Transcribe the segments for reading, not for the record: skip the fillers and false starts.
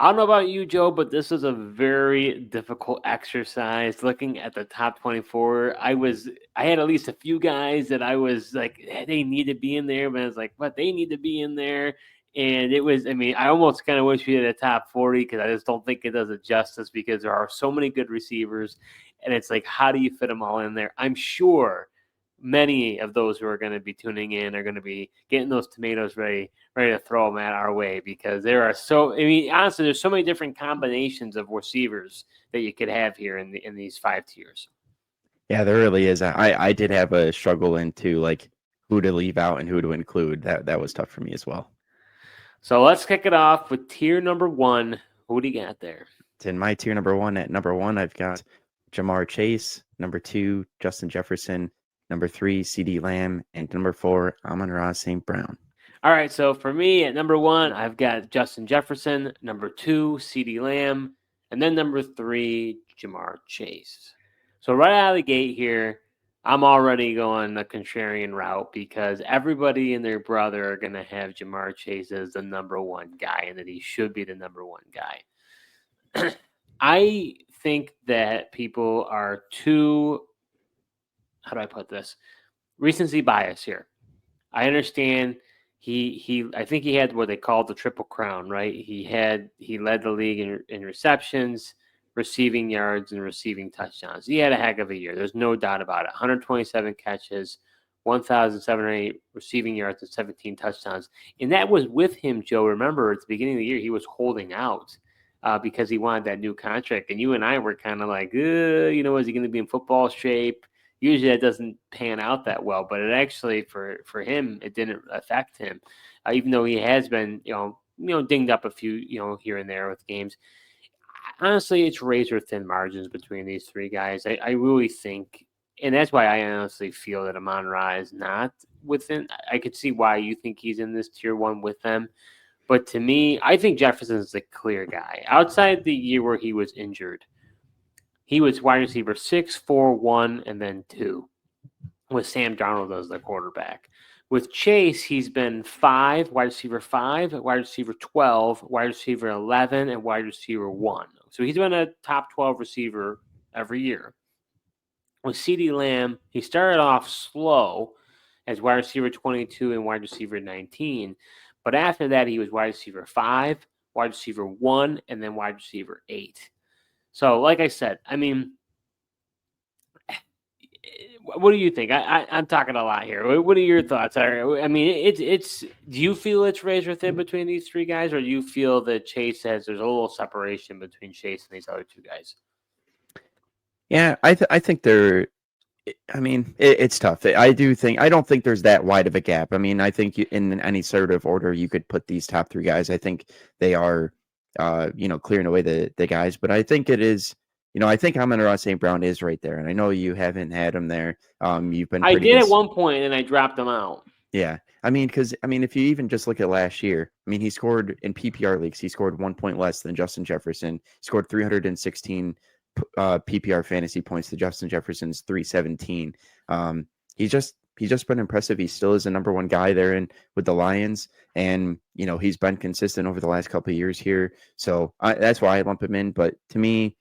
I don't know about you, Joe, but this is a very difficult exercise. Looking at the top 24, I had at least a few guys that I was like, they need to be in there, but I was like, what, they need to be in there. And it was, I mean, I almost kind of wish we had a top 40 because I just don't think it does it justice because there are so many good receivers. And it's like, how do you fit them all in there? I'm sure many of those who are going to be tuning in are going to be getting those tomatoes ready to throw them at our way because there are so. I mean, honestly, there's so many different combinations of receivers that you could have here in these 5 tiers. Yeah, there really is. I did have a struggle into like who to leave out and who to include. That was tough for me as well. So let's kick it off with tier number 1. Who do you got there? It's in my tier number one. At number one, I've got Jamar Chase. Number two, Justin Jefferson. Number three, CD Lamb. And number four, Amon-Ra St. Brown. All right, so for me at number 1, I've got Justin Jefferson. Number 2, CD Lamb, and then number 3, Jamar Chase. So right out of the gate here, I'm already going the contrarian route because everybody and their brother are going to have Jamar Chase as the number 1 guy and that he should be the number 1 guy. I think that people are too, how do I put this? Recency bias here. I understand I think he had what they called the triple crown, right? He led the league in receptions, receiving yards, and receiving touchdowns. He had a heck of a year. There's no doubt about it. 127 catches, 1,708 receiving yards, and 17 touchdowns. And that was with him, Joe. Remember, at the beginning of the year, he was holding out because he wanted that new contract. And you and I were kind of like, is he going to be in football shape? Usually that doesn't pan out that well, but it actually for him it didn't affect him, even though he has been dinged up a few here and there with games. Honestly, it's razor thin margins between these three guys. I really think, and that's why I honestly feel that Amon-Ra is not within. I could see why you think he's in this tier 1 with them, but to me, I think Jefferson's the clear guy outside the year where he was injured. He was wide receiver 6, 4, 1, and then 2 with Sam Darnold as the quarterback. With Chase, he's been 5, wide receiver 5, wide receiver 12, wide receiver 11, and wide receiver 1. So he's been a top 12 receiver every year. With CeeDee Lamb, he started off slow as wide receiver 22 and wide receiver 19. But after that, he was wide receiver 5, wide receiver 1, and then wide receiver 8. So, like I said, I mean, what do you think? I'm talking a lot here. What are your thoughts? I mean, it's. Do you feel it's razor thin between these three guys, or do you feel that there's a little separation between Chase and these other two guys? Yeah, I think they're. I mean, it's tough. I don't think there's that wide of a gap. I mean, I think in any sort of order you could put these top three guys. I think they are, clearing away the guys. But I think it is. I think Amon-Ra St. Brown is right there, and I know you haven't had him there. You've been I pretty did at one point, and I dropped him out. Yeah. Because if you even just look at last year, he scored in PPR leagues, he scored 1 point less than Justin Jefferson. He scored 316 PPR fantasy points to Justin Jefferson's 317. He's just been impressive. He still is the number 1 guy there with the Lions, and he's been consistent over the last couple of years here. So that's why I lump him in. But to me,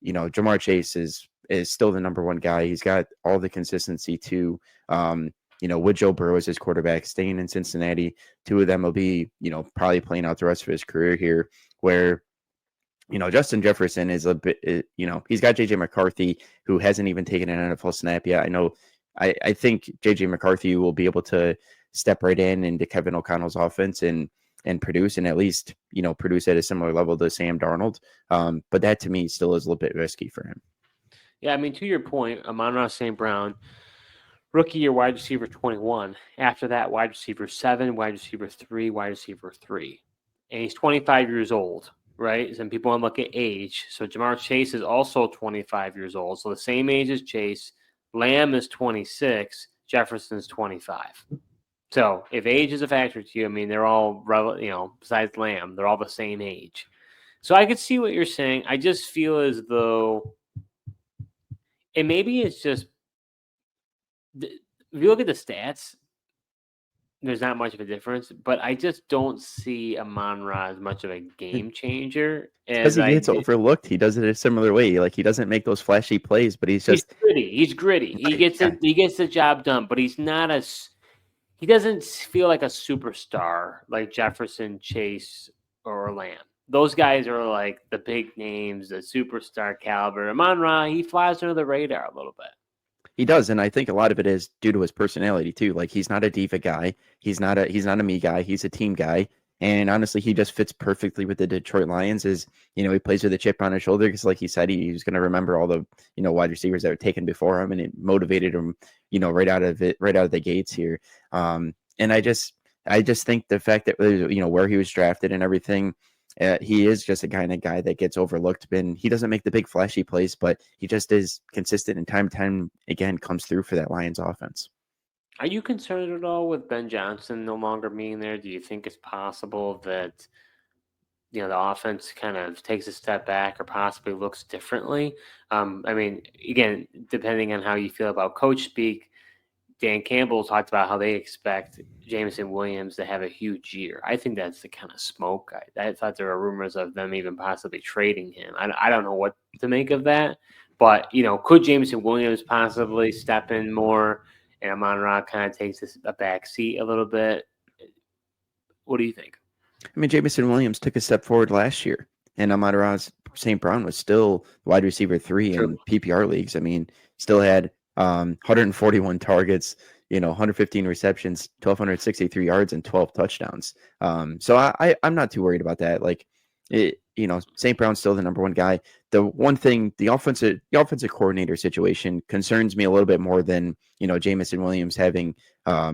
Jamar Chase is still the number 1 guy. He's got all the consistency too. With Joe Burrow as his quarterback, staying in Cincinnati, 2 of them will be, probably playing out the rest of his career here. Where Justin Jefferson is a bit, he's got JJ McCarthy, who hasn't even taken an NFL snap yet. I think JJ McCarthy will be able to step right into Kevin O'Connell's offense and produce, and at least, produce at a similar level to Sam Darnold. But that to me still is a little bit risky for him. Yeah, I mean, to your point, Amon-Ra St. Brown, rookie year wide receiver 21. After that, wide receiver 7, wide receiver 3, wide receiver 3. And he's 25 years old, right? Some people want to look at age. So Jamar Chase is also 25 years old. So the same age as Chase. Lamb is 26. Jefferson is 25. So if age is a factor to you, I mean, they're all, besides Lamb, they're all the same age. So I could see what you're saying. I just feel as though, and maybe it's just, if you look at the stats, there's not much of a difference, but I just don't see Amon-Ra as much of a game changer Because as he I gets did. overlooked. He does it a similar way. Like he doesn't make those flashy plays, but he's He's just gritty. He's gritty. He right. gets Yeah, it. He gets the job done, but he's not he doesn't feel like a superstar like Jefferson, Chase, or Lamb. Those guys are like the big names, the superstar caliber. Amon-Ra, he flies under the radar a little bit. he does, and I think a lot of it is due to his personality too. Like he's not a diva guy. He's not a me guy. He's a team guy. And honestly, he just fits perfectly with the Detroit Lions. Is he plays with a chip on his shoulder because, like he said, he was going to remember all the wide receivers that were taken before him, and it motivated him, right out of the gates here. And I just think the fact that where he was drafted and everything, he is just a kind of guy that gets overlooked. And he doesn't make the big flashy plays, but he just is consistent and time again comes through for that Lions offense. Are you concerned at all with Ben Johnson no longer being there? Do you think it's possible that the offense kind of takes a step back or possibly looks differently? I mean, again, depending on how you feel about coach speak, Dan Campbell talked about how they expect Jameson Williams to have a huge year. I think that's the kind of smoke. I thought there were rumors of them even possibly trading him. I don't know what to make of that, but could Jameson Williams possibly step in more, and Amon-Ra kind of takes a back seat a little bit? What do you think? I mean, Jameson Williams took a step forward last year, and Amon-Ra St. Brown was still wide receiver 3 True. in PPR leagues. I mean, still had 141 targets, 115 receptions, 1,263 yards, and 12 touchdowns. So I'm not too worried about that. Like, St. Brown's still the number one guy. The one thing, the offensive coordinator situation concerns me a little bit more than Jameson Williams having a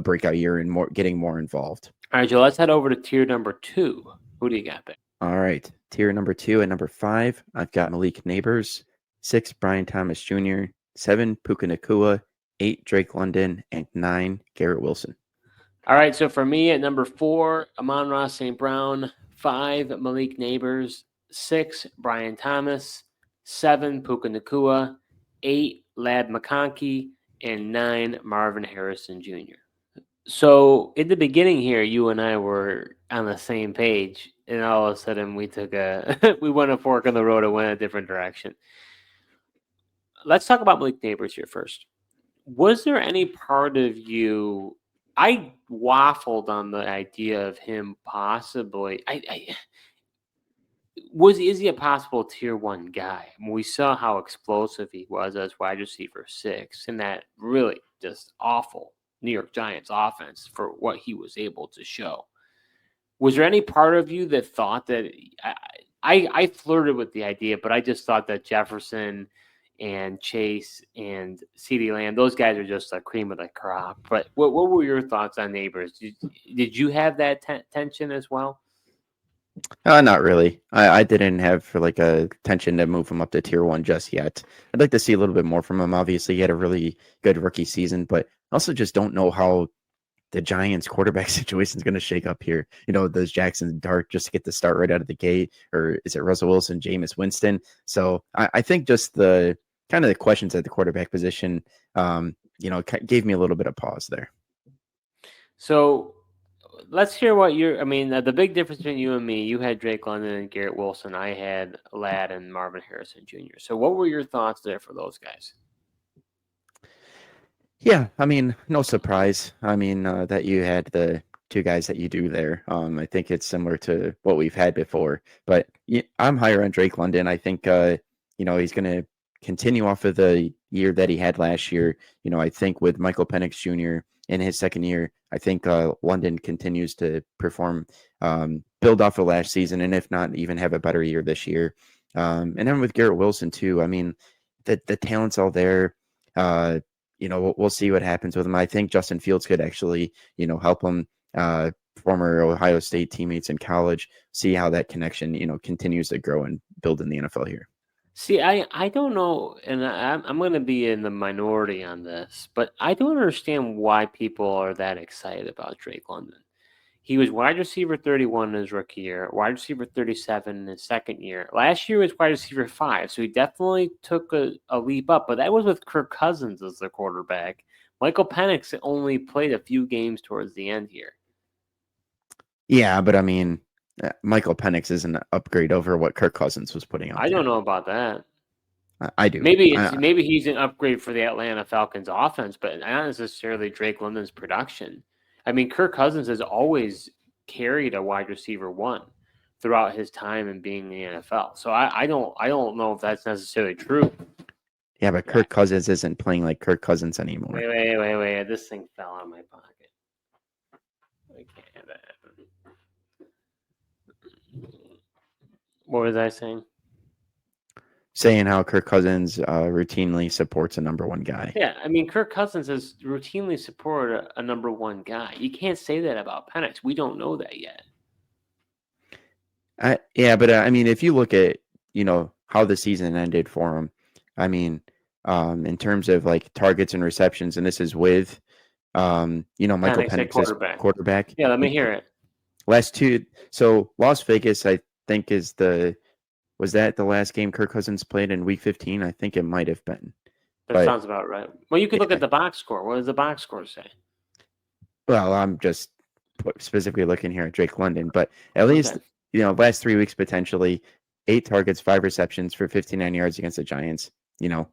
breakout year and getting more involved. All right, Joe, let's head over to tier number 2. Who do you got there? All right. Tier number 2 and number 5, I've got Malik Neighbors, 6, Brian Thomas Jr., 7, Puka Nacua, 8, Drake London, and 9, Garrett Wilson. All right, so for me at number 4, Amon-Ra St. Brown, 5, Malik Neighbors, 6, Brian Thomas, 7, Puka Nacua, 8, Lad McConkey, and 9, Marvin Harrison Jr. So in the beginning here, you and I were on the same page, and all of a sudden we took we went a fork in the road and went a different direction. Let's talk about Malik Neighbors here first. Was there any part of you? I waffled on the idea of him possibly. Is he a possible tier 1 guy? I mean, we saw how explosive he was as wide receiver 6 in that really just awful New York Giants offense for what he was able to show. Was there any part of you that thought that I flirted with the idea, but I just thought that Jefferson and Chase and CeeDee Lamb, those guys are just the cream of the crop. But what were your thoughts on Neighbors? Did you have that tension as well? Not really. I didn't have for like a tension to move him up to tier 1 just yet. I'd like to see a little bit more from him. Obviously, he had a really good rookie season, but I also just don't know how the Giants quarterback situation is going to shake up here. Does Jackson Dart just get the start right out of the gate, or is it Russell Wilson, Jameis Winston? So I think just the kind of the questions at the quarterback position, gave me a little bit of pause there. So let's hear what you're. I mean, the big difference between you and me, you had Drake London and Garrett Wilson. I had Ladd and Marvin Harrison Jr. So what were your thoughts there for those guys? Yeah, I mean, no surprise. I mean, that you had the two guys that you do there. I think it's similar to what we've had before, but I'm higher on Drake London. I think, he's going to continue off of the year that he had last year. I think with Michael Penix Jr. in his second year, I think London continues to perform, build off of last season, and if not, even have a better year this year. And then with Garrett Wilson too. I mean, the talent's all there. We'll see what happens with him. I think Justin Fields could actually, help him. Former Ohio State teammates in college, see how that connection, continues to grow and build in the NFL here. See, I don't know, and I'm going to be in the minority on this, but I don't understand why people are that excited about Drake London. He was wide receiver 31 in his rookie year, wide receiver 37 in his second year. Last year was wide receiver 5, so he definitely took a leap up, but that was with Kirk Cousins as the quarterback. Michael Penix only played a few games towards the end here. Yeah, but I mean, Michael Penix is an upgrade over what Kirk Cousins was putting out I there. don't know about that. I do. Maybe he's an upgrade for the Atlanta Falcons offense, but not necessarily Drake London's production. I mean, Kirk Cousins has always carried a wide receiver one throughout his time and being in the NFL. So I don't know if that's necessarily true. Yeah, but Kirk Cousins isn't playing like Kirk Cousins anymore. Wait. This thing fell out of my pocket. I can't have that happen. What was I saying? Saying how Kirk Cousins routinely supports a number one guy. Yeah, I mean, Kirk Cousins has routinely supported a number one guy. You can't say that about Penix. We don't know that yet. Yeah, but I mean, if you look at, how the season ended for him, I mean, in terms of like targets and receptions, and this is with, Michael Penix quarterback. Yeah, let me hear it. Last two. So Las Vegas, I think, was that the last game Kirk Cousins played in Week 15? I think it might have been. That sounds about right. Well, you could look at the box score. What does the box score say? Well, I'm just specifically looking here at Drake London, but at least, last 3 weeks potentially 8 targets, 5 receptions for 59 yards against the Giants.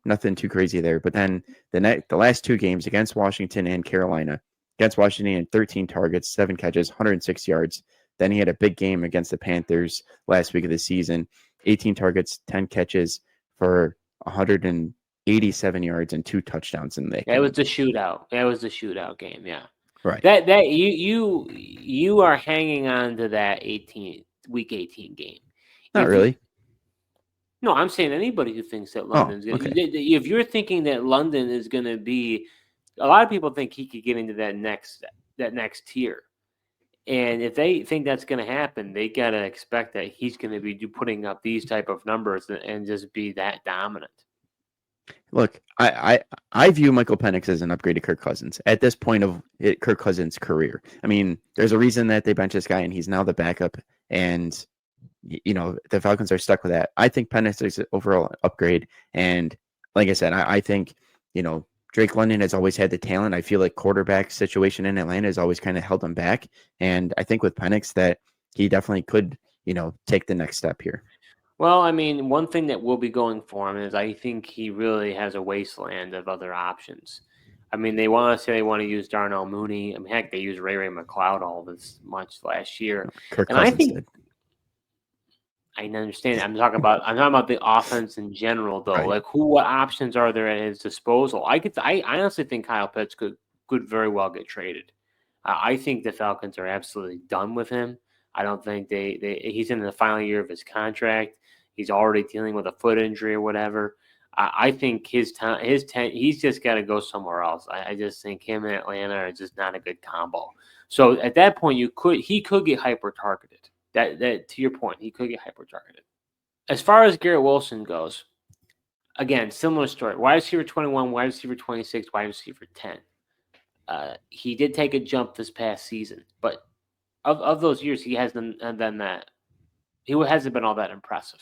Nothing too crazy there. But then the last 2 games against Washington and Carolina, against Washington, he had 13 targets, 7 catches, 106 yards. Then he had a big game against the Panthers last week of the season, 18 targets, 10 catches for 187 yards and 2 touchdowns in that game. That was the shootout. That was the shootout game. Yeah. Right. That you are hanging on to that week 18 game. Not really. No, I'm saying anybody who thinks that London's going to. Okay. If you're thinking that London is going to be, a lot of people think he could get into that next tier, and if they think that's going to happen, they got to expect that he's going to be putting up these type of numbers and just be that dominant. Look, I view Michael Penix as an upgrade to Kirk Cousins at this point of Kirk Cousins' career. I mean, there's a reason that they bench this guy, and he's now the backup, and the Falcons are stuck with that. I think Penix is an overall upgrade, and like I said, I think Drake London has always had the talent. I feel like quarterback situation in Atlanta has always kind of held him back, and I think with Penix that he definitely could take the next step here. Well, I mean, one thing that will be going for him is I think he really has a wasteland of other options. I mean, they want to use Darnell Mooney. I mean, heck, they used Ray McLeod all this much last year. Kirk Cousins did. I understand. I'm talking about the offense in general, though. Right. Like, what options are there at his disposal? I honestly think Kyle Pitts could very well get traded. I think the Falcons are absolutely done with him. I don't think he's in the final year of his contract. He's already dealing with a foot injury or whatever. I think he's just got to go somewhere else. I just think him and Atlanta are just not a good combo. So at that point, he could get hyper targeted. That to your point, he could get hyper targeted. As far as Garrett Wilson goes, again, similar story. Wide receiver 21, wide receiver 26, wide receiver 10. He did take a jump this past season, but of those years, he hasn't done that. He hasn't been all that impressive.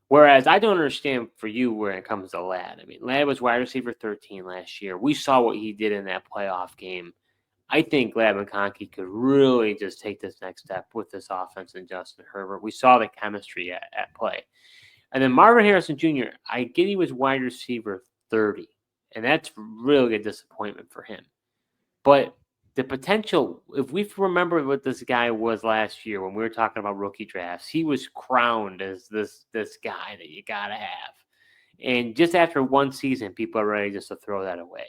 Whereas I don't understand for you where it comes to Ladd. I mean, Ladd was wide receiver 13 last year. We saw what he did in that playoff game. I think Ladd McConkey could really just take this next step with this offense and Justin Herbert. We saw the chemistry at play. And then Marvin Harrison Jr., I get he was wide receiver 30, and that's really a disappointment for him. But the potential, if we remember what this guy was last year when we were talking about rookie drafts, he was crowned as this guy that you got to have. And just after one season, people are ready just to throw that away.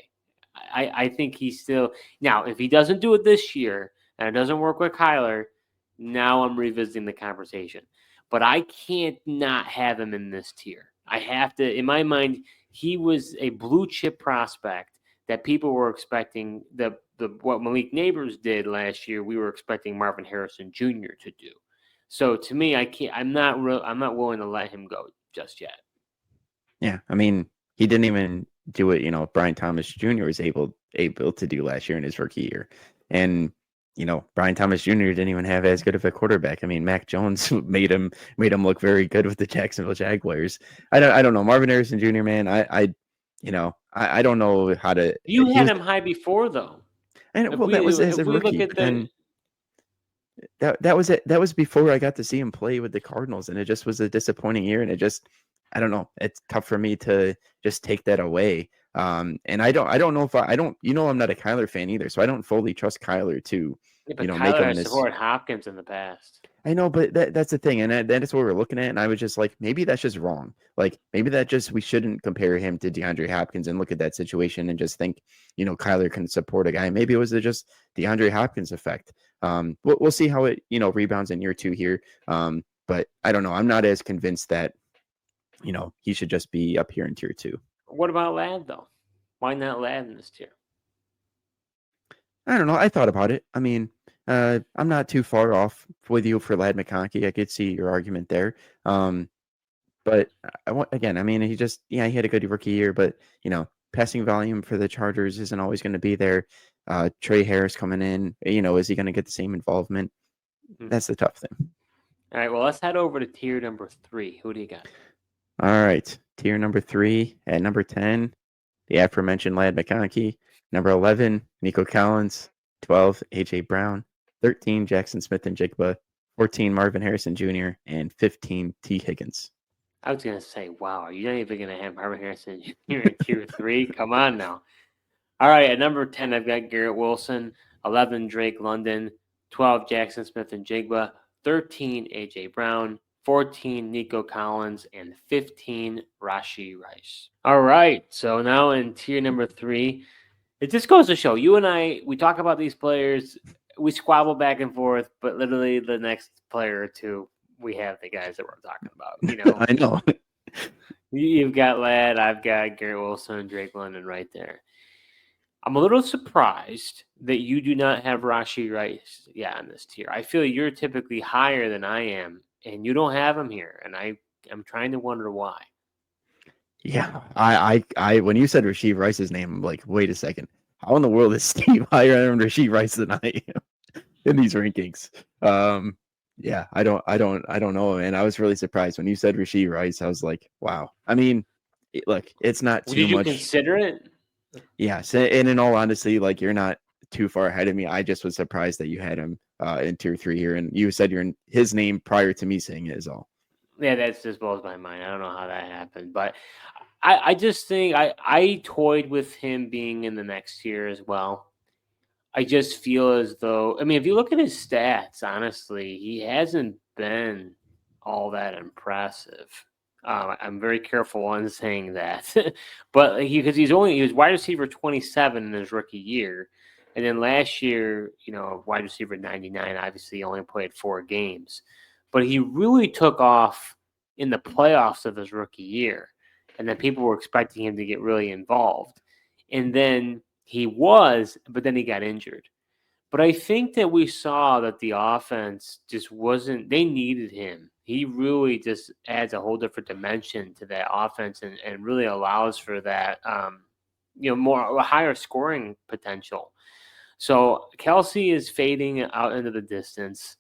I think he's still – now, if he doesn't do it this year and it doesn't work with Kyler, now I'm revisiting the conversation. But I can't not have him in this tier. I have to – in my mind, he was a blue-chip prospect that people were expecting what Malik Neighbors did last year. We were expecting Marvin Harrison Jr. to do. So to me, I'm not willing to let him go just yet. Yeah, I mean, he didn't even do what Brian Thomas Jr. was able to do last year in his rookie year, and Brian Thomas Jr. didn't even have as good of a quarterback. I mean, Mac Jones made him look very good with the Jacksonville Jaguars. I don't know, Marvin Harrison Jr. Man, I I don't know how to. You He had was, him high before, though. and well, that was as a If we look rookie, at but then that was it. That was before I got to see him play with the Cardinals, and it just was a disappointing year. And it just, I don't know. It's tough for me to just take that away. And I don't know if I don't. I'm not a Kyler fan either, so I don't fully trust Kyler to, but make Kyler him has this. supported Hopkins in the past. I know, but that's the thing, and that's what we're looking at. And I was just like, maybe that's just wrong. Like, maybe that just we shouldn't compare him to DeAndre Hopkins and look at that situation and just think, Kyler can support a guy. Maybe it was just DeAndre Hopkins effect. We'll see how it rebounds in year 2 here. But I don't know. I'm not as convinced that he should just be up here in tier 2. What about Ladd though? Why not Ladd in this tier? I don't know. I thought about it. I mean, I'm not too far off with you for Ladd McConkey. I could see your argument there. But again, I mean, he had a good rookie year, but passing volume for the Chargers isn't always going to be there. Trey Harris coming in, is he going to get the same involvement? That's the tough thing. All right, well, let's head over to tier number 3. Who do you got? All right, tier number 3 at number 10, the aforementioned Ladd McConkey. Number 11, Nico Collins. 12, AJ Brown. 13, Jackson Smith-Njigba. 14, Marvin Harrison Jr. and 15, T. Higgins. I was going to say, wow, are you not even going to have Marvin Harrison Jr. in tier 3? Come on now. All right, at number 10, I've got Garrett Wilson. 11, Drake London. 12, Jackson Smith-Njigba. 13, AJ Brown. 14, Nico Collins. And 15, Rashee Rice. All right, so now in tier number 3, it just goes to show, you and I, we talk about these players, we squabble back and forth, but literally the next player or two, we have the guys that we're talking about. I know. You've got Ladd, I've got Garrett Wilson and Drake London right there. I'm a little surprised that you do not have Rashee Rice on this tier. I feel you're typically higher than I am, and you don't have him here, and I'm trying to wonder why. Yeah, I when you said Rashee Rice's name, I'm like, wait a second. How in the world is Steve higher on Rashee Rice than I am in these rankings? Yeah, I don't know, man. I was really surprised when you said Rashee Rice. I was like, wow. I mean, look, it's not too much. Did you consider it? Yeah, and in all honesty, like you're not too far ahead of me. I just was surprised that you had him in tier 3 here, and you said you're in his name prior to me saying it is all. Yeah, that just blows my mind. I don't know how that happened, but I just think I toyed with him being in the next tier as well. I just feel as though, I mean, if you look at his stats, honestly, he hasn't been all that impressive. I'm very careful on saying that, but he was wide receiver 27 in his rookie year, and then last year, wide receiver 99. Obviously, he only played 4 games, but he really took off in the playoffs of his rookie year, and then people were expecting him to get really involved, and then but then he got injured. But I think that we saw that the offense just wasn't, they needed him. He really just adds a whole different dimension to that offense and really allows for that, a higher scoring potential. So Kelsey is fading out into the distance.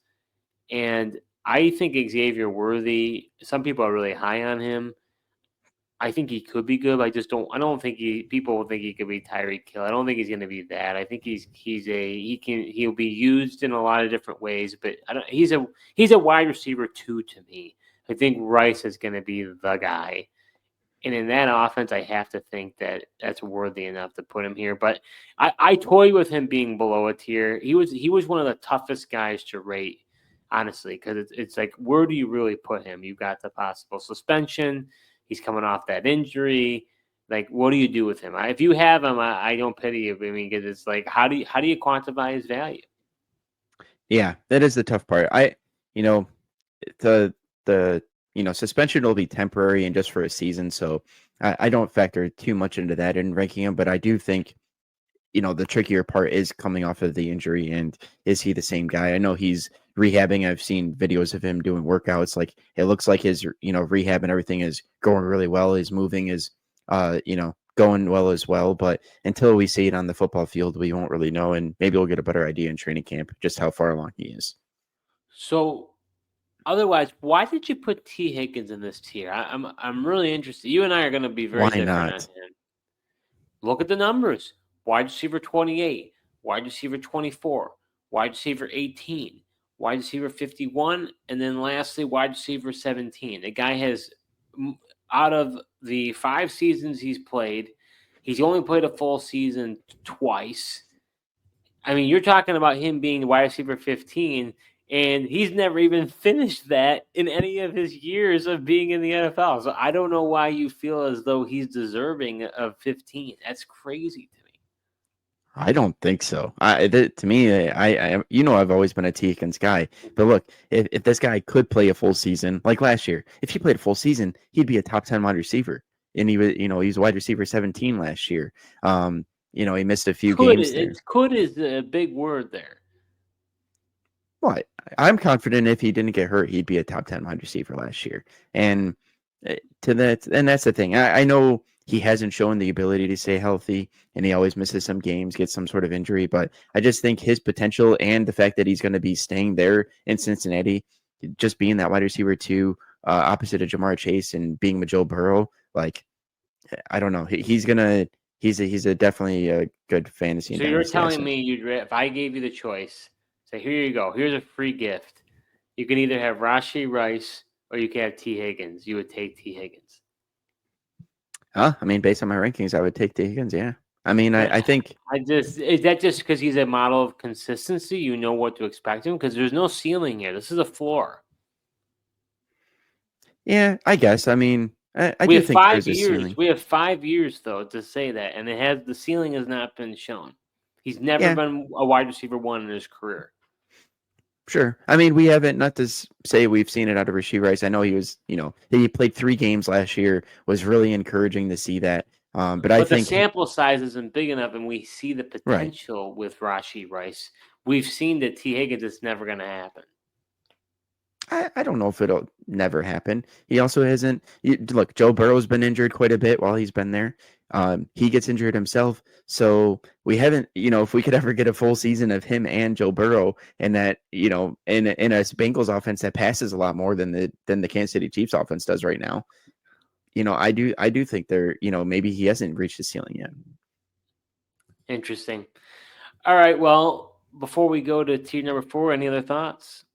And I think Xavier Worthy, some people are really high on him. I think he could be good. But I don't think people think he could be Tyreek Hill. I don't think he's going to be that. I think he'll be used in a lot of different ways, but he's a wide receiver 2 to me. I think Rice is going to be the guy. And in that offense, I have to think that that's worthy enough to put him here. But I toy with him being below a tier. He was one of the toughest guys to rate, honestly, because it's like, where do you really put him? You've got the possible suspension. He's coming off that injury. Like, what do you do with him? If you have him, I don't pity you. I mean, because it's like, how do you quantify his value? Yeah, that is the tough part. The suspension will be temporary and just for a season, so I don't factor too much into that in ranking him. But I do think, the trickier part is coming off of the injury, and is he the same guy? I know he's rehabbing. I've seen videos of him doing workouts. Like, it looks like his, rehab and everything is going really well. His moving is, going well as well. But until we see it on the football field, we won't really know. And maybe we'll get a better idea in training camp just how far along he is. So, otherwise, why did you put T. Higgins in this tier? I'm really interested. You and I are going to be very Why different not? on him. Look at the numbers. Wide receiver 28, wide receiver 24, wide receiver 18, wide receiver 51, and then lastly, wide receiver 17. The guy has, out of the 5 seasons he's played, he's only played a full season twice. I mean, you're talking about him being wide receiver 15, and he's never even finished that in any of his years of being in the NFL. So I don't know why you feel as though he's deserving of 15. That's crazy to me. I don't think so. To me, I've always been a T. Higgins guy. But look, if this guy could play a full season, like last year, if he played a full season, he'd be a top 10 wide receiver. And he was wide receiver 17 last year. He missed a few games there. Could is a big word there. Well, I'm confident if he didn't get hurt, he'd be a top 10 wide receiver last year. And that's the thing. I know he hasn't shown the ability to stay healthy, and he always misses some games, gets some sort of injury. But I just think his potential and the fact that he's going to be staying there in Cincinnati, just being that wide receiver 2, opposite of Jamar Chase and being with Joe Burrow, like, I don't know. He's definitely a good fantasy. So you're telling me if I gave you the choice, say, here you go, here's a free gift. You can either have Rashee Rice or you can have T. Higgins. You would take T. Higgins. I mean, based on my rankings, I would take T. Higgins. Yeah. I mean, I think is that just because he's a model of consistency? You know what to expect him because there's no ceiling here. This is a floor. Yeah, I guess. I mean, I we do have think 5 there's a years. ceiling. We have 5 years though to say that, and the ceiling has not been shown. He's never been a wide receiver 1 in his career. Sure. I mean, we haven't, not to say we've seen it out of Rashee Rice. I know he was, he played 3 games last year, was really encouraging to see that. But I think the sample size isn't big enough, and we see the potential with Rashee Rice. We've seen that T. Higgins is never going to happen. I don't know if it'll never happen. He also hasn't. Look, Joe Burrow's been injured quite a bit while he's been there. He gets injured himself, so we haven't. If we could ever get a full season of him and Joe Burrow, and that in a Bengals offense that passes a lot more than the Kansas City Chiefs offense does right now. I do think they're. Maybe he hasn't reached the ceiling yet. Interesting. All right. Well, before we go to tier number 4, any other thoughts?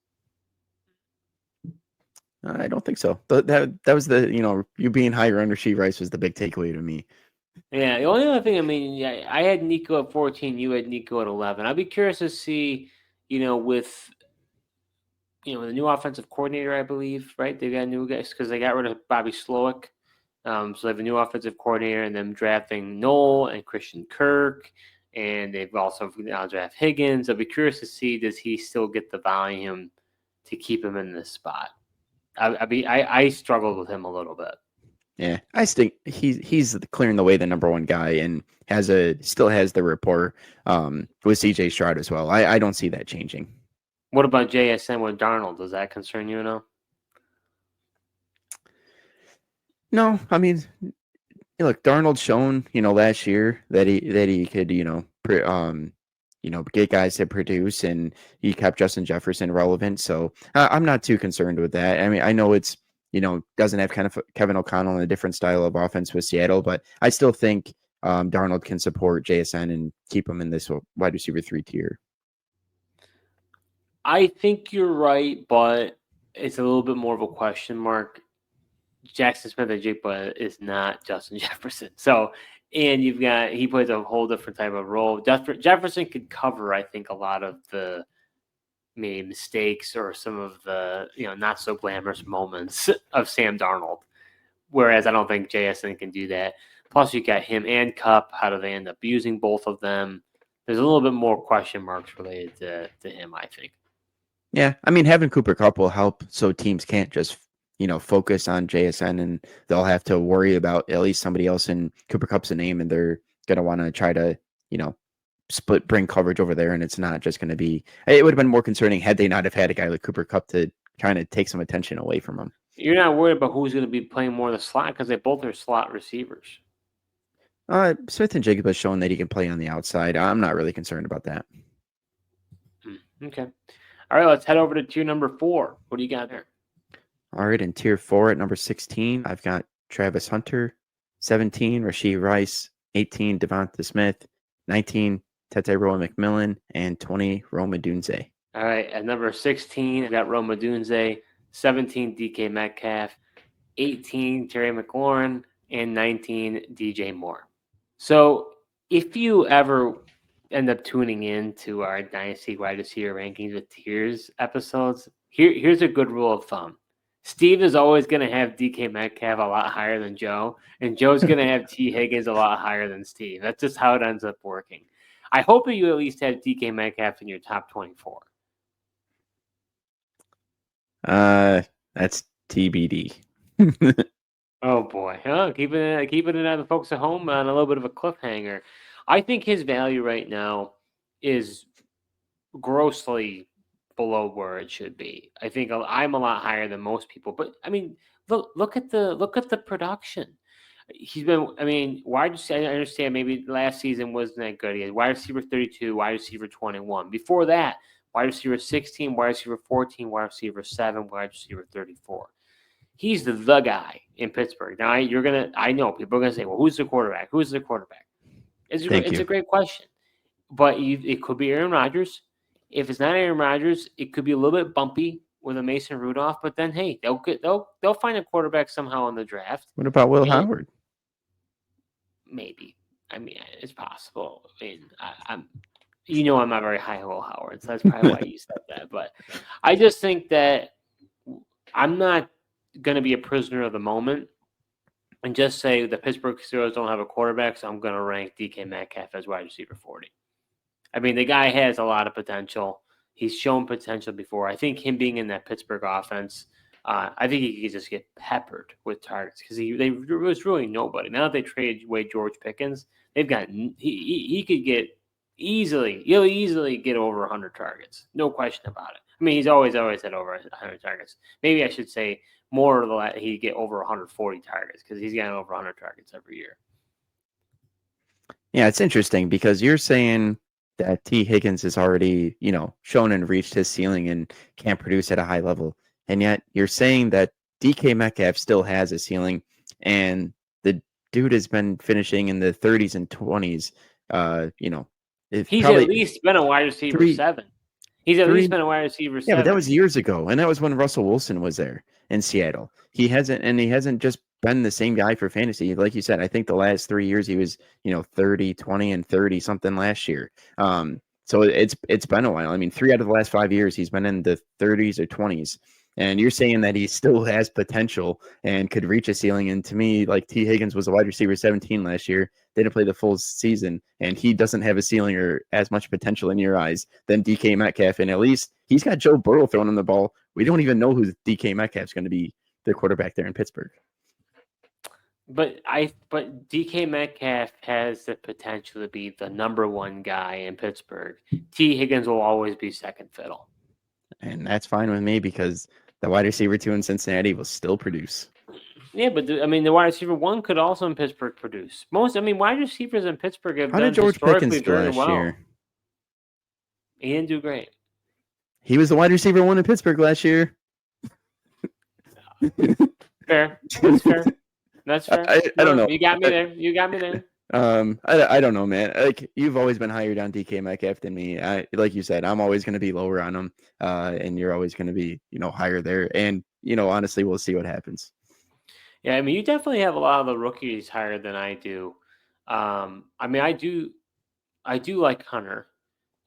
I don't think so. That was you being higher on Rashee Rice was the big takeaway to me. Yeah, the only other thing, I mean, I had Nico at 14, you had Nico at 11. I'd be curious to see, with the new offensive coordinator, I believe, right? They got new guys because they got rid of Bobby Slowick. So they have a new offensive coordinator, and them drafting Noel and Christian Kirk, and they've also now draft Higgins. I'd be curious to see, does he still get the volume to keep him in this spot? I struggled with him a little bit. Yeah, I think he's clearing the way, the number 1 guy, and still has the rapport with CJ Stroud as well. I don't see that changing. What about JSN with Darnold? Does that concern you enough? No, I mean, look, Darnold's shown last year that he could get guys to produce, and he kept Justin Jefferson relevant. So I'm not too concerned with that. I mean, I know it's doesn't have kind of Kevin O'Connell and a different style of offense with Seattle, but I still think Darnold can support JSN and keep him in this wide receiver 3 tier. I think you're right, but it's a little bit more of a question mark. Jackson Smith-Njigba is not Justin Jefferson. So, and he plays a whole different type of role. Jefferson could cover, I think, a lot of the maybe mistakes or some of the not so glamorous moments of Sam Darnold, whereas I don't think JSN can do that. Plus, you got him and Kupp. How do they end up using both of them? There's a little bit more question marks related to him, I think. Yeah, I mean, having Cooper Kupp will help, so teams can't just focus on JSN, and they'll have to worry about at least somebody else in Cooper Kupp's name, and they're gonna want to try to bring coverage over there, and it's not just going to be. It would have been more concerning had they not have had a guy like Cooper Kupp to kind of take some attention away from him. You're not worried about who's going to be playing more of the slot because they both are slot receivers. Smith-Njigba has shown that he can play on the outside. I'm not really concerned about that. Okay. All right, let's head over to tier number 4. What do you got there? All right, in tier 4 at number 16, I've got Travis Hunter, 17, Rashee Rice, 18, Devonta Smith, 19, Tetairoa McMillan, and 20, Rome Odunze. All right, at number 16, I got Rome Odunze, 17, DK Metcalf, 18, Terry McLaurin, and 19, DJ Moore. So if you ever end up tuning in to our Dynasty wide receiver rankings with tiers episodes, here's a good rule of thumb. Steve is always going to have DK Metcalf a lot higher than Joe, and Joe's going to have T. Higgins a lot higher than Steve. That's just how it ends up working. I hope that you at least have DK Metcalf in your top 24. That's TBD. Oh boy, keeping it on the folks at home on a little bit of a cliffhanger. I think his value right now is grossly below where it should be. I think I'm a lot higher than most people, but I mean, look at the production. He's been. I mean, wide receiver. I understand maybe last season wasn't that good. He had wide receiver 32, wide receiver 21. Before that, wide receiver 16, wide receiver 14, wide receiver 7, wide receiver 34. He's the guy in Pittsburgh. Now I know people are gonna say, well, who's the quarterback? Who's the quarterback? It's a great question, but it could be Aaron Rodgers. If it's not Aaron Rodgers, it could be a little bit bumpy with a Mason Rudolph. But then, hey, they'll find a quarterback somehow in the draft. What about Will Howard? Maybe. I mean, it's possible. I mean, I'm not very high on Will Howard, so that's probably why you said that. But I just think that I'm not going to be a prisoner of the moment and just say the Pittsburgh Steelers don't have a quarterback, so I'm going to rank DK Metcalf as wide receiver 40. I mean, the guy has a lot of potential. He's shown potential before. I think him being in that Pittsburgh offense, I think he could just get peppered with targets because there was really nobody. Now that they traded away George Pickens, they've got he could get he'll easily get over 100 targets, no question about it. I mean, he's always had over 100 targets. Maybe I should say more of that he'd get over 140 targets because he's gotten over 100 targets every year. Yeah, it's interesting because you're saying that T. Higgins has already, shown and reached his ceiling and can't produce at a high level. And yet you're saying that DK Metcalf still has a ceiling and the dude has been finishing in the 30s and 20s. He's at least been a wide receiver 7. He's at least been a wide receiver 7. Yeah, but that was years ago. And that was when Russell Wilson was there in Seattle. He hasn't just been the same guy for fantasy. Like you said, I think the last 3 years he was, 30, 20, and 30 something last year. So it's been a while. I mean, 3 out of the last 5 years he's been in the 30s or 20s. And you're saying that he still has potential and could reach a ceiling. And to me, like T. Higgins was a wide receiver 17 last year. They didn't play the full season, and he doesn't have a ceiling or as much potential in your eyes than DK Metcalf. And at least he's got Joe Burrow throwing him the ball. We don't even know who DK Metcalf's going to be the quarterback there in Pittsburgh. But DK Metcalf has the potential to be the number one guy in Pittsburgh. T. Higgins will always be second fiddle. And that's fine with me because the wide receiver 2 in Cincinnati will still produce. Yeah, but the wide receiver 1 could also in Pittsburgh produce. Wide receivers in Pittsburgh have How done did George historically Pickens do very last well. year? He didn't do great. He was the wide receiver 1 in Pittsburgh last year. Fair. That's fair. That's fair. I don't know. You got me there. I don't know, man. Like you've always been higher down DK Metcalf than me. Like you said, I'm always going to be lower on him, and you're always going to be, higher there. And honestly, we'll see what happens. Yeah, I mean, you definitely have a lot of the rookies higher than I do. I do like Hunter,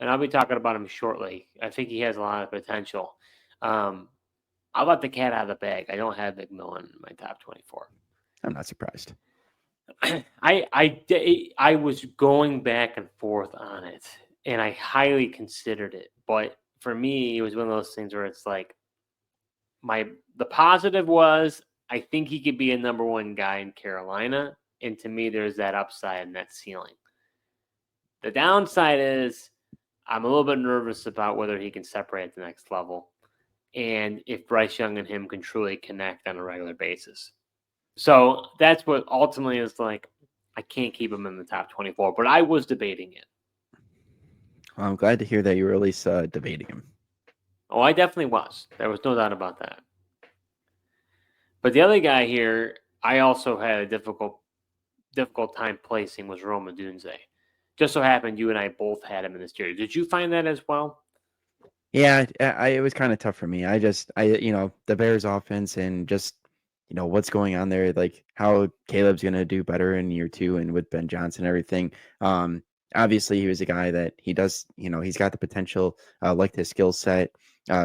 and I'll be talking about him shortly. I think he has a lot of potential. I'll let the cat out of the bag. I don't have McMillan in my top 24. I'm not surprised. I was going back and forth on it, and I highly considered it. But for me, it was one of those things where it's like the positive was I think he could be a number one guy in Carolina, and to me, there's that upside and that ceiling. The downside is I'm a little bit nervous about whether he can separate at the next level, and if Bryce Young and him can truly connect on a regular basis. So that's what ultimately is like, I can't keep him in the top 24, but I was debating it. Well, I'm glad to hear that you were at least debating him. Oh, I definitely was. There was no doubt about that. But the other guy here, I also had a difficult difficult time placing was Rome Odunze. Just so happened you and I both had him in this tier. Did you find that as well? Yeah, it was kind of tough for me. The Bears offense and just, what's going on there, like how Caleb's going to do better in year 2 and with Ben Johnson and everything. Obviously he was a guy that he does, he's got the potential, liked his skill set,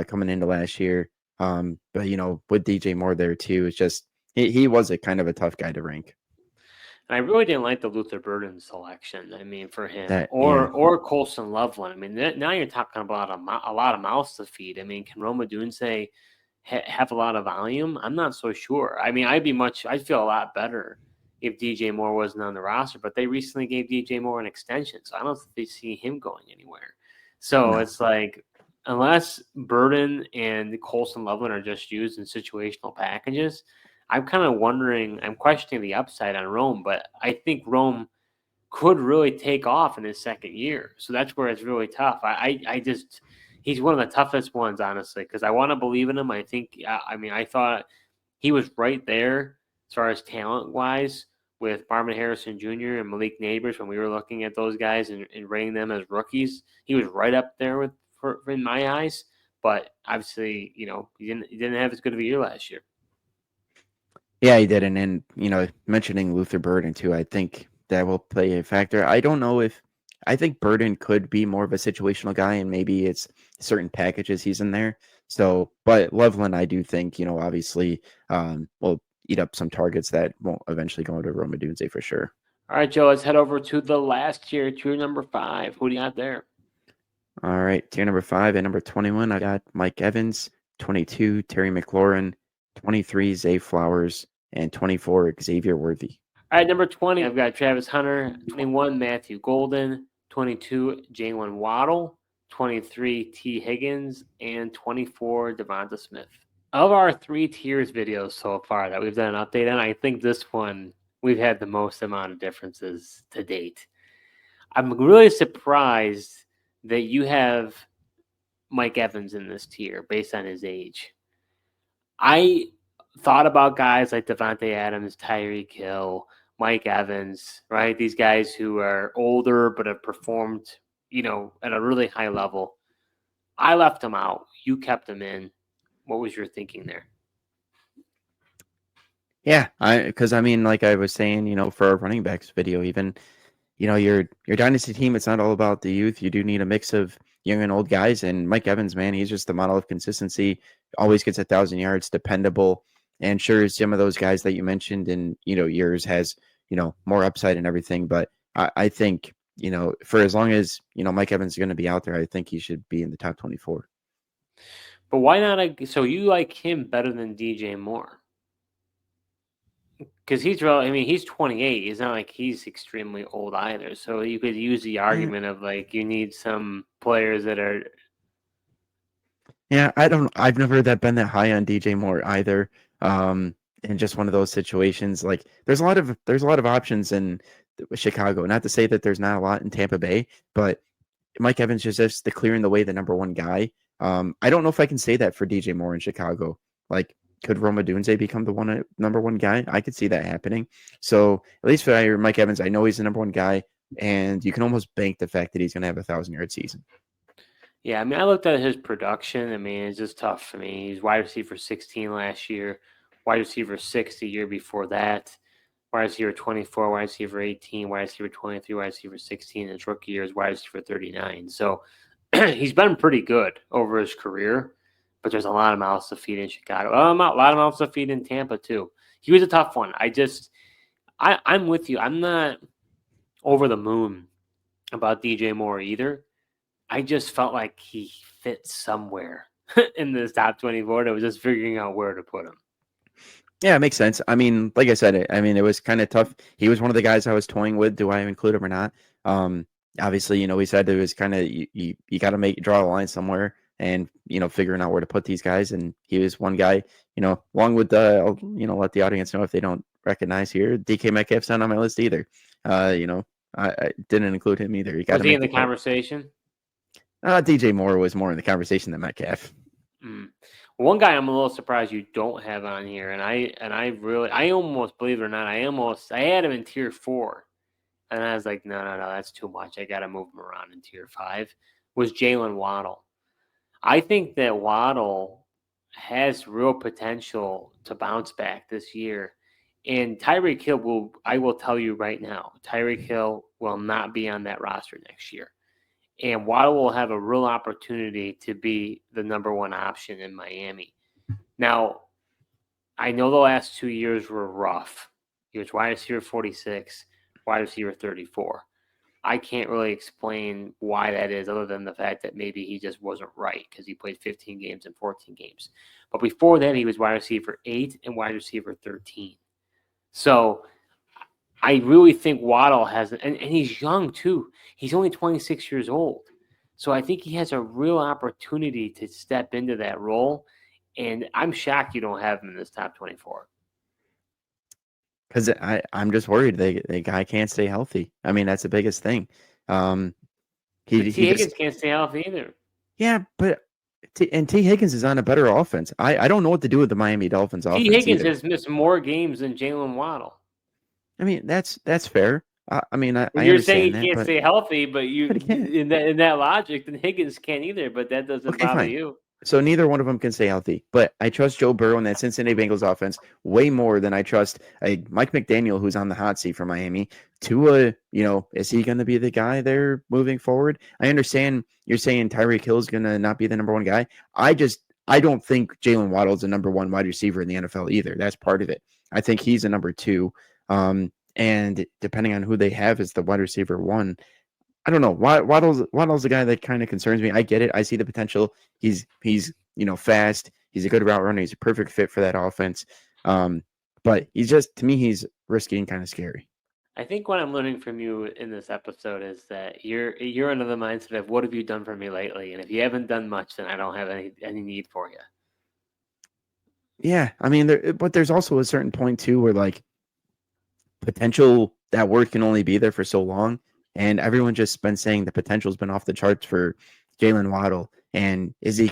coming into last year. But with DJ Moore there too, it's just, he was a kind of a tough guy to rank. And I really didn't like the Luther Burden selection. I mean, for him Yeah. or Colson Loveland. I mean, now you're talking about a lot of mouths to feed. I mean, can Rome Odunze have a lot of volume? I'm not so sure. I mean, I'd feel a lot better if DJ Moore wasn't on the roster, but they recently gave DJ Moore an extension, so I don't think they see him going anywhere. So No. it's like, unless Burden and Colson Loveland are just used in situational packages, I'm kind of wondering, I'm questioning the upside on Rome, but I think Rome could really take off in his second year. So that's where it's really tough. I just, he's one of the toughest ones, honestly, because I want to believe in him. I think, I thought he was right there as far as talent wise with Marvin Harrison Jr. and Malik Neighbors when we were looking at those guys and rating them as rookies. He was right up there in my eyes. But obviously, he didn't have as good of a year last year. Yeah, he didn't. And, mentioning Luther Burden too, I think that will play a factor. I think Burden could be more of a situational guy and maybe it's certain packages he's in there. So, but Loveland, I do think, obviously, will eat up some targets that won't eventually go into Rome Odunze for sure. All right, Joe, let's head over to the last tier, tier number 5. Who do you got there? All right, tier number 5 and number 21, I got Mike Evans, 22, Terry McLaurin, 23, Zay Flowers, and 24, Xavier Worthy. All right, number 20, I've got Travis Hunter, 21, Matthew Golden, 22, Jalen Waddle, 23, T. Higgins, and 24, Devonta Smith. Of our 3 tiers videos so far that we've done an update on, I think this one we've had the most amount of differences to date. I'm really surprised that you have Mike Evans in this tier based on his age. I thought about guys like Devontae Adams, Tyreek Hill, Mike Evans, right? These guys who are older but have performed, at a really high level. I left them out. You kept them in. What was your thinking there? Yeah, because like I was saying, for our running backs video, even, your dynasty team, it's not all about the youth. You do need a mix of young and old guys. And Mike Evans, man, he's just the model of consistency. Always gets 1,000 yards, dependable, and sure, some of those guys that you mentioned in years has more upside and everything. But I think for as long as Mike Evans is going to be out there, I think he should be in the top 24. But why not? So you like him better than DJ Moore? Because he's 28. It's not like he's extremely old either. So you could use the argument of like you need some players that are. Yeah, I've never been that high on DJ Moore either. In just one of those situations, like there's a lot of options in Chicago. Not to say that there's not a lot in Tampa Bay, but Mike Evans is just the clearing the way, the number one guy. I don't know if I can say that for DJ Moore in Chicago. Like, could Rome Odunze become the number one guy? I could see that happening. So at least for Mike Evans, I know he's the number one guy, and you can almost bank the fact that he's going to have 1,000-yard season. Yeah, I looked at his production. It's just tough for me. He's wide receiver 16 last year, wide receiver 6 the year before that, wide receiver 24, wide receiver 18, wide receiver 23, wide receiver 16. His rookie year is wide receiver 39. So he's been pretty good over his career, but there's a lot of mouths to feed in Chicago. A lot of mouths to feed in Tampa too. He was a tough one. I'm with you. I'm not over the moon about DJ Moore either. I just felt like he fit somewhere in this top 24. I was just figuring out where to put him. Yeah, it makes sense. Like I said, it was kind of tough. He was one of the guys I was toying with. Do I include him or not? Obviously, we said it was kind of you got to draw a line somewhere, and figuring out where to put these guys. And he was one guy. Along with I'll, let the audience know if they don't recognize here. DK Metcalf's not on my list either. I didn't include him either. Was he in the conversation? DJ Moore was more in the conversation than Metcalf. One guy I'm a little surprised you don't have on here, and I almost, believe it or not, I had him in tier 4, and I was like, no, that's too much. I got to move him around in tier 5. Was Jalen Waddle. I think that Waddle has real potential to bounce back this year. And Tyreek Hill I will tell you right now, Tyreek Hill will not be on that roster next year. And Waddle will have a real opportunity to be the number one option in Miami. Now, I know the last 2 years were rough. He was wide receiver 46, wide receiver 34. I can't really explain why that is, other than the fact that maybe he just wasn't right because he played 15 games and 14 games. But before that, he was wide receiver 8 and wide receiver 13. So I really think Waddle has, and he's young too. He's only 26 years old. So I think he has a real opportunity to step into that role. And I'm shocked you don't have him in this top 24. Because I'm just worried the guy can't stay healthy. I mean, that's the biggest thing. But He T. Higgins just can't stay healthy either. yeah, but T Higgins is on a better offense. I don't know what to do with the Miami Dolphins T. offense Higgins either. has missed more games than Jalen Waddle. I mean, that's fair. I mean, I You're saying understand he that, can't but stay healthy, but he can't. in that logic, then Higgins can't either. But that doesn't Okay, bother fine. you. So neither one of them can stay healthy, but I trust Joe Burrow and that Cincinnati Bengals offense way more than I trust Mike McDaniel, who's on the hot seat for Miami. Tua, is he going to be the guy there moving forward? I understand you're saying Tyreek Hill is going to not be the number one guy. I don't think Jalen Waddle is the number one wide receiver in the NFL either. That's part of it. I think he's a number 2. And depending on who they have as the wide receiver 1, I don't know. Waddle's the guy that kind of concerns me. I get it. I see the potential. He's fast. He's a good route runner. He's a perfect fit for that offense. But he's just, to me, he's risky and kind of scary. I think what I'm learning from you in this episode is that you're under the mindset of what have you done for me lately, and if you haven't done much, then I don't have any need for you. Yeah, I mean, but there's also a certain point too where like potential, that word can only be there for so long. And everyone just been saying the potential's been off the charts for Jalen Waddle. And is this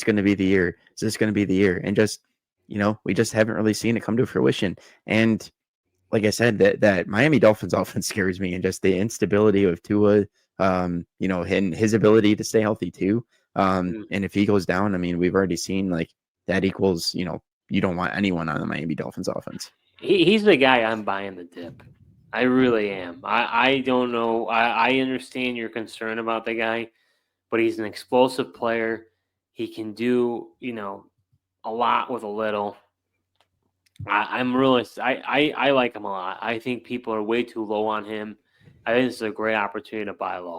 gonna be the year? Is this gonna be the year? And just, we just haven't really seen it come to fruition. And like I said, that Miami Dolphins offense scares me, and just the instability of Tua, and his ability to stay healthy too. And if he goes down, I mean, we've already seen like that equals, you don't want anyone on the Miami Dolphins offense. He's the guy I'm buying the dip. I really am. I don't know. I understand your concern about the guy, but he's an explosive player. He can do, a lot with a little. I like him a lot. I think people are way too low on him. I think this is a great opportunity to buy low.